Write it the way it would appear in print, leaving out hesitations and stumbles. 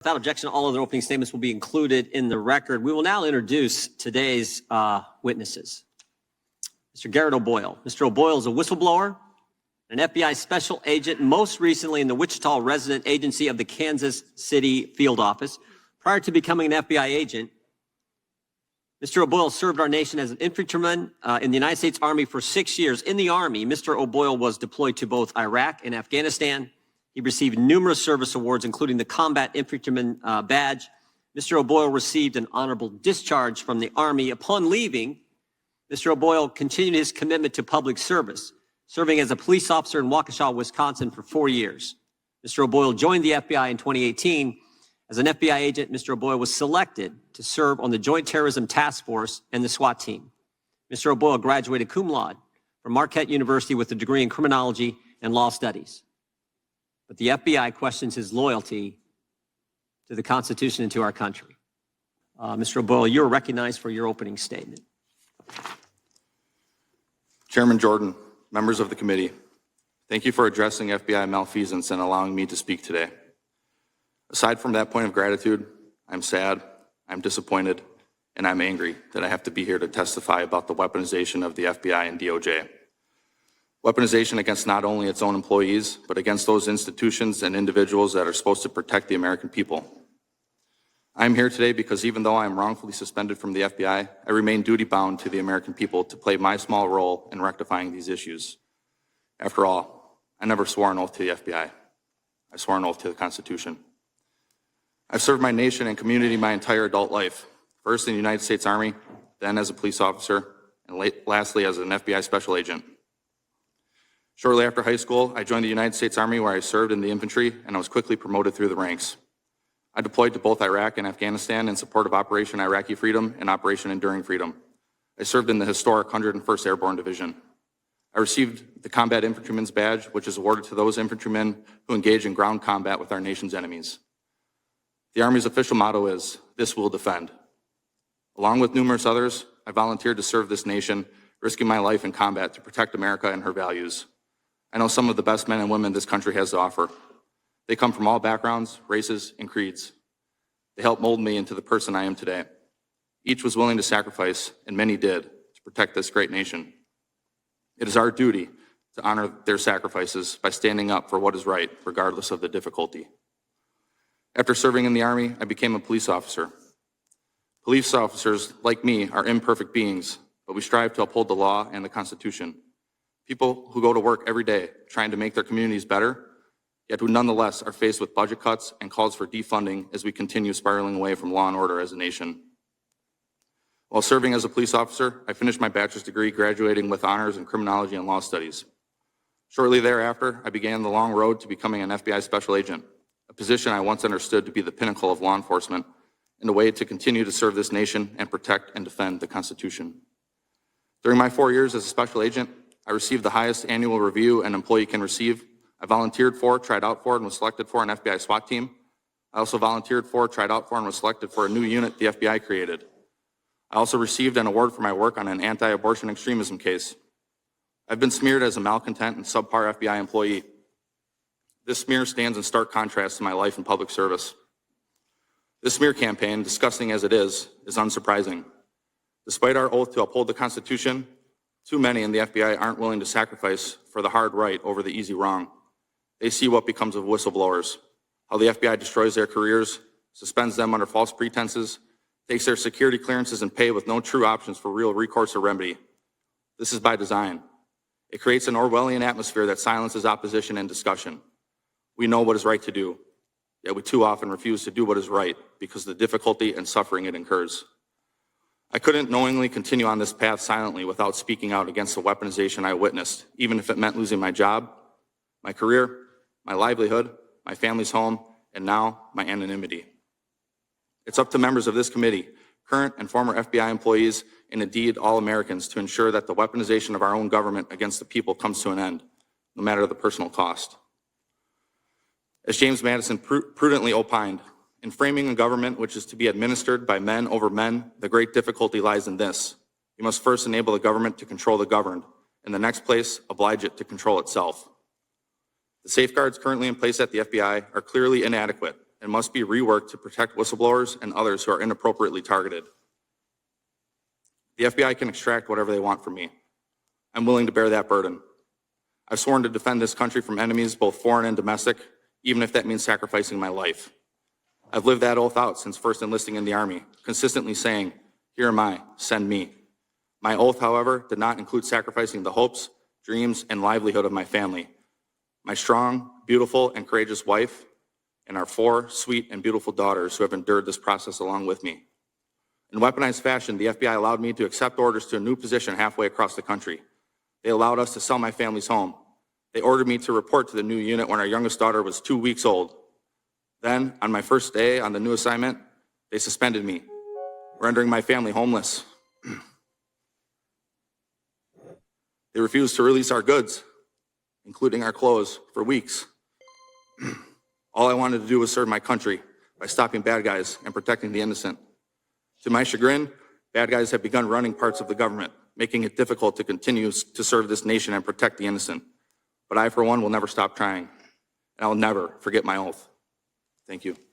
Without objection, all other opening statements will be included in the record. We will now introduce today's witnesses. Mr. Garrett O'Boyle. Mr. O'Boyle is a whistleblower, an FBI special agent, most recently in the Wichita resident agency of the Kansas City field office. Prior to becoming an FBI agent, Mr. O'Boyle served our nation as an infantryman in the United States Army for 6 years. In the Army, Mr. O'Boyle was deployed to both Iraq and Afghanistan. He received numerous service awards, including the Combat Infantryman Badge. Mr. O'Boyle received an honorable discharge from the Army. Upon leaving, Mr. O'Boyle continued his commitment to public service, serving as a police officer in Waukesha, Wisconsin for 4 years. Mr. O'Boyle joined the FBI in 2018. As an FBI agent, Mr. O'Boyle was selected to serve on the Joint Terrorism Task Force and the SWAT team. Mr. O'Boyle graduated cum laude from Marquette University with a degree in criminology and law studies. But the FBI questions his loyalty to the Constitution and to our country. Mr. O'Boyle, you're recognized for your opening statement. Chairman Jordan, members of the committee, thank you for addressing FBI malfeasance and allowing me to speak today. Aside from that point of gratitude, I'm sad, I'm disappointed, and I'm angry that I have to be here to testify about the weaponization of the FBI and DOJ. Weaponization against not only its own employees, but against those institutions and individuals that are supposed to protect the American people. I'm here today because even though I am wrongfully suspended from the FBI, I remain duty-bound to the American people to play my small role in rectifying these issues. After all, I never swore an oath to the FBI. I swore an oath to the Constitution. I've served my nation and community my entire adult life, first in the United States Army, then as a police officer, and lastly as an FBI special agent. Shortly after high school, I joined the United States Army where I served in the infantry and I was quickly promoted through the ranks. I deployed to both Iraq and Afghanistan in support of Operation Iraqi Freedom and Operation Enduring Freedom. I served in the historic 101st Airborne Division. I received the Combat Infantryman's Badge, which is awarded to those infantrymen who engage in ground combat with our nation's enemies. The Army's official motto is, "This will defend." Along with numerous others, I volunteered to serve this nation, risking my life in combat to protect America and her values. I know some of the best men and women this country has to offer. They come from all backgrounds, races, and creeds. They helped mold me into the person I am today. Each was willing to sacrifice, and many did, to protect this great nation. It is our duty to honor their sacrifices by standing up for what is right, regardless of the difficulty. After serving in the Army, I became a police officer. Police officers, like me, are imperfect beings, but we strive to uphold the law and the Constitution. People who go to work every day trying to make their communities better, yet who nonetheless are faced with budget cuts and calls for defunding as we continue spiraling away from law and order as a nation. While serving as a police officer, I finished my bachelor's degree, graduating with honors in criminology and law studies. Shortly thereafter, I began the long road to becoming an FBI special agent, a position I once understood to be the pinnacle of law enforcement and a way to continue to serve this nation and protect and defend the Constitution. During my 4 years as a special agent, I received the highest annual review an employee can receive. I volunteered for, tried out for, and was selected for an FBI SWAT team. I also volunteered for, tried out for, and was selected for a new unit the FBI created. I also received an award for my work on an anti-abortion extremism case. I've been smeared as a malcontent and subpar FBI employee. This smear stands in stark contrast to my life in public service. This smear campaign, disgusting as it is unsurprising. Despite our oath to uphold the Constitution, too many in the FBI aren't willing to sacrifice for the hard right over the easy wrong. They see what becomes of whistleblowers, how the FBI destroys their careers, suspends them under false pretenses, takes their security clearances and pay with no true options for real recourse or remedy. This is by design. It creates an Orwellian atmosphere that silences opposition and discussion. We know what is right to do, yet we too often refuse to do what is right because of the difficulty and suffering it incurs. I couldn't knowingly continue on this path silently without speaking out against the weaponization I witnessed, even if it meant losing my job, my career, my livelihood, my family's home, and now my anonymity. It's up to members of this committee, current and former FBI employees, and indeed all Americans to ensure that the weaponization of our own government against the people comes to an end, no matter the personal cost. As James Madison prudently opined, in framing a government which is to be administered by men over men, the great difficulty lies in this. You must first enable the government to control the governed, in the next place, oblige it to control itself. The safeguards currently in place at the FBI are clearly inadequate, and must be reworked to protect whistleblowers and others who are inappropriately targeted. The FBI can extract whatever they want from me. I'm willing to bear that burden. I've sworn to defend this country from enemies, both foreign and domestic, even if that means sacrificing my life. I've lived that oath out since first enlisting in the Army, consistently saying, "Here am I, send me." My oath, however, did not include sacrificing the hopes, dreams, and livelihood of my family, my strong, beautiful, and courageous wife, and our 4 sweet and beautiful daughters who have endured this process along with me. In weaponized fashion, the FBI allowed me to accept orders to a new position halfway across the country. They allowed us to sell my family's home. They ordered me to report to the new unit when our youngest daughter was 2 weeks old. Then, on my first day on the new assignment, they suspended me, rendering my family homeless. They refused to release our goods, including our clothes, for weeks. All I wanted to do was serve my country by stopping bad guys and protecting the innocent. To my chagrin, bad guys have begun running parts of the government, making it difficult to continue to serve this nation and protect the innocent. But I, for one, will never stop trying, and I'll never forget my oath. Thank you.